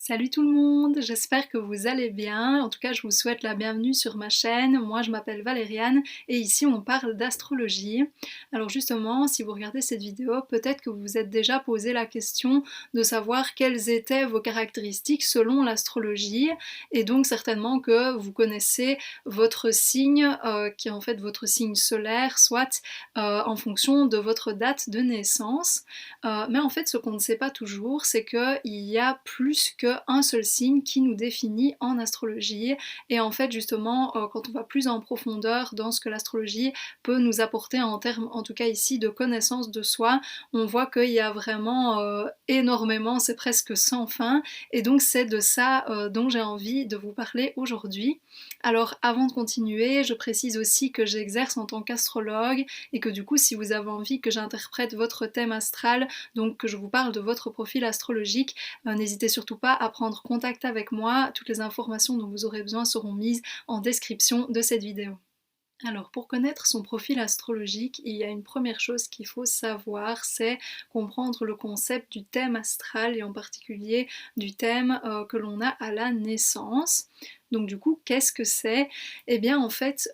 Salut tout le monde, j'espère que vous allez bien. En tout cas, je vous souhaite la bienvenue sur ma chaîne. Moi, je m'appelle Valériane et ici, on parle d'astrologie. Alors justement, si vous regardez cette vidéo, peut-être que vous vous êtes déjà posé la question de savoir quelles étaient vos caractéristiques selon l'astrologie. Et donc, certainement que vous connaissez votre signe, qui est en fait votre signe solaire, soit en fonction de votre date de naissance. Mais en fait, ce qu'on ne sait pas toujours, c'est qu'il y a plus qu'un seul signe qui nous définit en astrologie. Et en fait, justement, quand on va plus en profondeur dans ce que l'astrologie peut nous apporter en termes, en tout cas ici, de connaissance de soi, on voit qu'il y a vraiment énormément, c'est presque sans fin. Et donc, c'est de ça dont j'ai envie de vous parler aujourd'hui. Alors, avant de continuer, je précise aussi que j'exerce en tant qu'astrologue et que du coup, si vous avez envie que j'interprète votre thème astral, donc que je vous parle de votre profil astrologique, n'hésitez surtout pas à prendre contact avec moi. Toutes les informations dont vous aurez besoin seront mises en description de cette vidéo. Alors, pour connaître son profil astrologique, il y a une première chose qu'il faut savoir, c'est comprendre le concept du thème astral et en particulier du thème que l'on a à la naissance. Donc du coup, qu'est-ce que c'est? Eh bien en fait,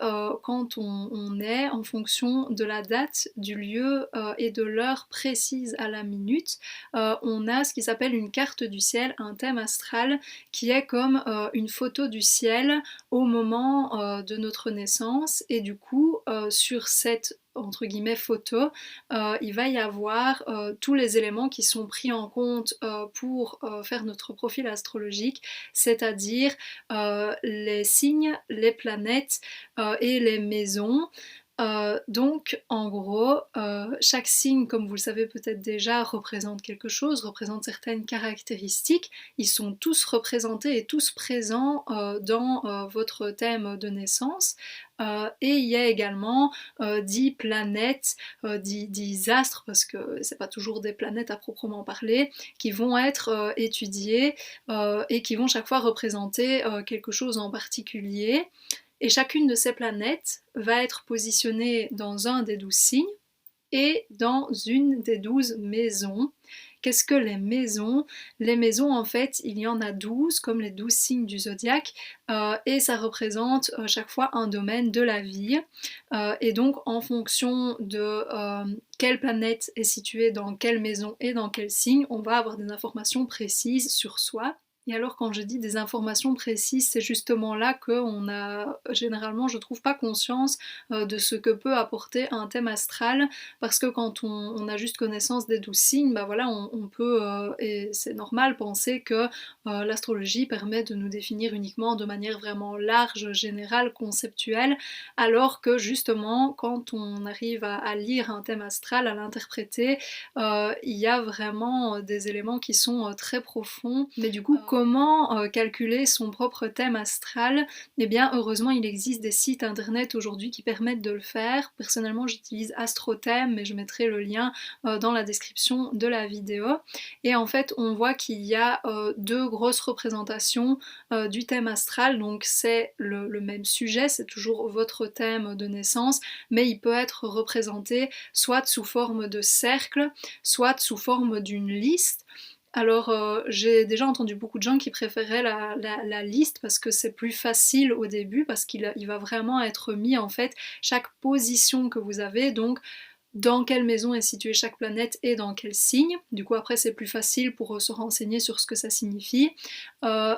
quand on est en fonction de la date, du lieu et de l'heure précise à la minute, on a ce qui s'appelle une carte du ciel, un thème astral, qui est comme une photo du ciel au moment de notre naissance. Et du coup, sur cette entre guillemets photo, il va y avoir tous les éléments qui sont pris en compte pour faire notre profil astrologique, c'est-à-dire les signes, les planètes et les maisons. Donc en gros, chaque signe, comme vous le savez peut-être déjà, représente quelque chose, représente certaines caractéristiques. Ils sont tous représentés et tous présents dans votre thème de naissance. Et il y a également 10 planètes, 10 astres, parce que c'est pas toujours des planètes à proprement parler, qui vont être étudiées et qui vont chaque fois représenter quelque chose en particulier. Et chacune de ces planètes va être positionnée dans un des 12 signes et dans une des 12 maisons. Qu'est-ce que les maisons? Les maisons, en fait, il y en a 12, comme les 12 signes du zodiaque, et ça représente chaque fois un domaine de la vie. Et donc, en fonction de quelle planète est située dans quelle maison et dans quel signe, on va avoir des informations précises sur soi. Et alors quand je dis des informations précises, c'est justement là qu'on a généralement, je trouve, pas conscience de ce que peut apporter un thème astral, parce que quand on a juste connaissance des 12 signes, bah voilà, on peut, et c'est normal, penser que l'astrologie permet de nous définir uniquement de manière vraiment large, générale, conceptuelle, alors que justement, quand on arrive à lire un thème astral, à l'interpréter, il y a vraiment des éléments qui sont très profonds. Mais du coup, comment calculer son propre thème astral? Eh bien, heureusement, il existe des sites internet aujourd'hui qui permettent de le faire. Personnellement, j'utilise AstroThème, mais je mettrai le lien dans la description de la vidéo. Et en fait, on voit qu'il y a deux grosses représentations du thème astral. Donc, c'est le même sujet, c'est toujours votre thème de naissance, mais il peut être représenté soit sous forme de cercle, soit sous forme d'une liste. Alors, j'ai déjà entendu beaucoup de gens qui préféraient la liste parce que c'est plus facile au début, parce qu'il va vraiment être mis en fait chaque position que vous avez, donc dans quelle maison est située chaque planète et dans quel signe. Du coup, après, c'est plus facile pour se renseigner sur ce que ça signifie.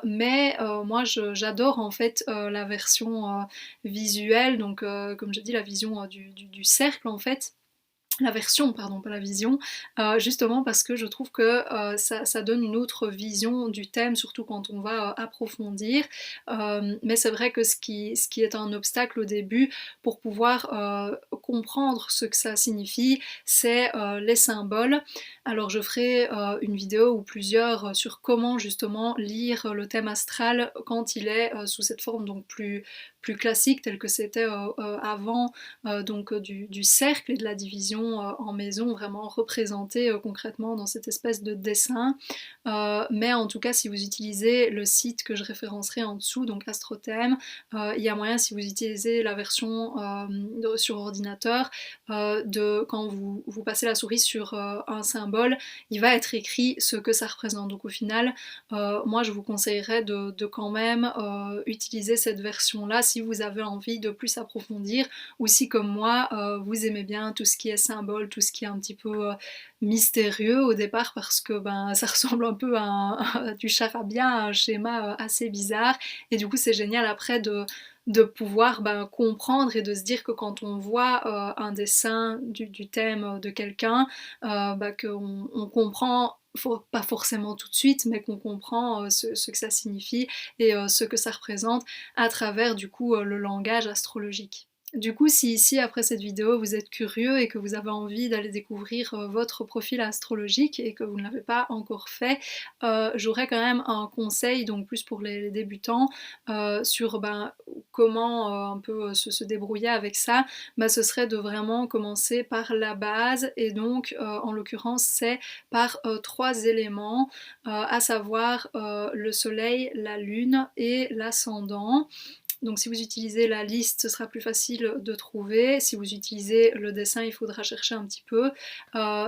Mais moi, j'adore en fait la version visuelle, donc comme je dis, la vision du cercle en fait, la version, pardon, pas la vision, justement parce que je trouve que ça donne une autre vision du thème, surtout quand on va approfondir. Mais c'est vrai que ce qui est un obstacle au début pour pouvoir comprendre ce que ça signifie, c'est les symboles. Alors je ferai une vidéo ou plusieurs sur comment justement lire le thème astral quand il est sous cette forme donc plus classique, tel que c'était avant donc du cercle et de la division maison en maison, vraiment représentée concrètement dans cette espèce de dessin. Mais en tout cas, si vous utilisez le site que je référencerai en dessous, donc Astrothème, il y a moyen, si vous utilisez la version sur ordinateur, quand vous passez la souris sur un symbole, il va être écrit ce que ça représente. Donc au final, moi je vous conseillerais de quand même utiliser cette version-là si vous avez envie de plus approfondir, ou si comme moi, vous aimez bien tout ce qui est symbole, tout ce qui est un petit peu mystérieux au départ, parce que ben, ça ressemble un peu à du charabia, à un schéma assez bizarre, et du coup c'est génial après de pouvoir comprendre et de se dire que quand on voit un dessin du thème de quelqu'un, qu'on comprend, pas forcément tout de suite, mais qu'on comprend ce que ça signifie et ce que ça représente à travers du coup le langage astrologique. Du coup, si ici, après cette vidéo, vous êtes curieux et que vous avez envie d'aller découvrir votre profil astrologique et que vous ne l'avez pas encore fait, j'aurais quand même un conseil, donc plus pour les débutants, sur comment un peu se débrouiller avec ça. Ce serait de vraiment commencer par la base, et donc en l'occurrence c'est par 3 éléments, à savoir le soleil, la lune et l'ascendant. Donc si vous utilisez la liste, ce sera plus facile de trouver. Si vous utilisez le dessin, il faudra chercher un petit peu.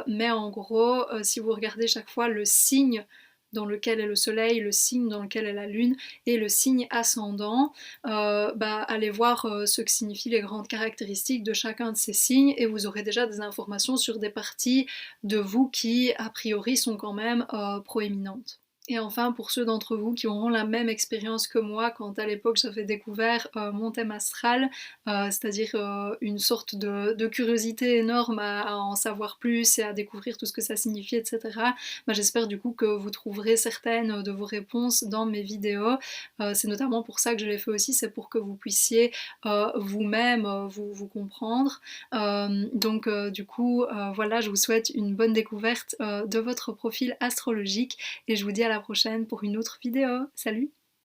Mais en gros, si vous regardez chaque fois le signe dans lequel est le soleil, le signe dans lequel est la lune et le signe ascendant, allez voir ce que signifient les grandes caractéristiques de chacun de ces signes, et vous aurez déjà des informations sur des parties de vous qui, a priori, sont quand même proéminentes. Et enfin, pour ceux d'entre vous qui auront la même expérience que moi quand à l'époque j'avais découvert mon thème astral, c'est-à-dire une sorte de curiosité énorme à en savoir plus et à découvrir tout ce que ça signifie, etc. J'espère du coup que vous trouverez certaines de vos réponses dans mes vidéos. C'est notamment pour ça que je l'ai fait aussi, c'est pour que vous puissiez vous-même vous comprendre. Du coup, voilà, je vous souhaite une bonne découverte de votre profil astrologique, et je vous dis à la prochaine pour une autre vidéo. Salut!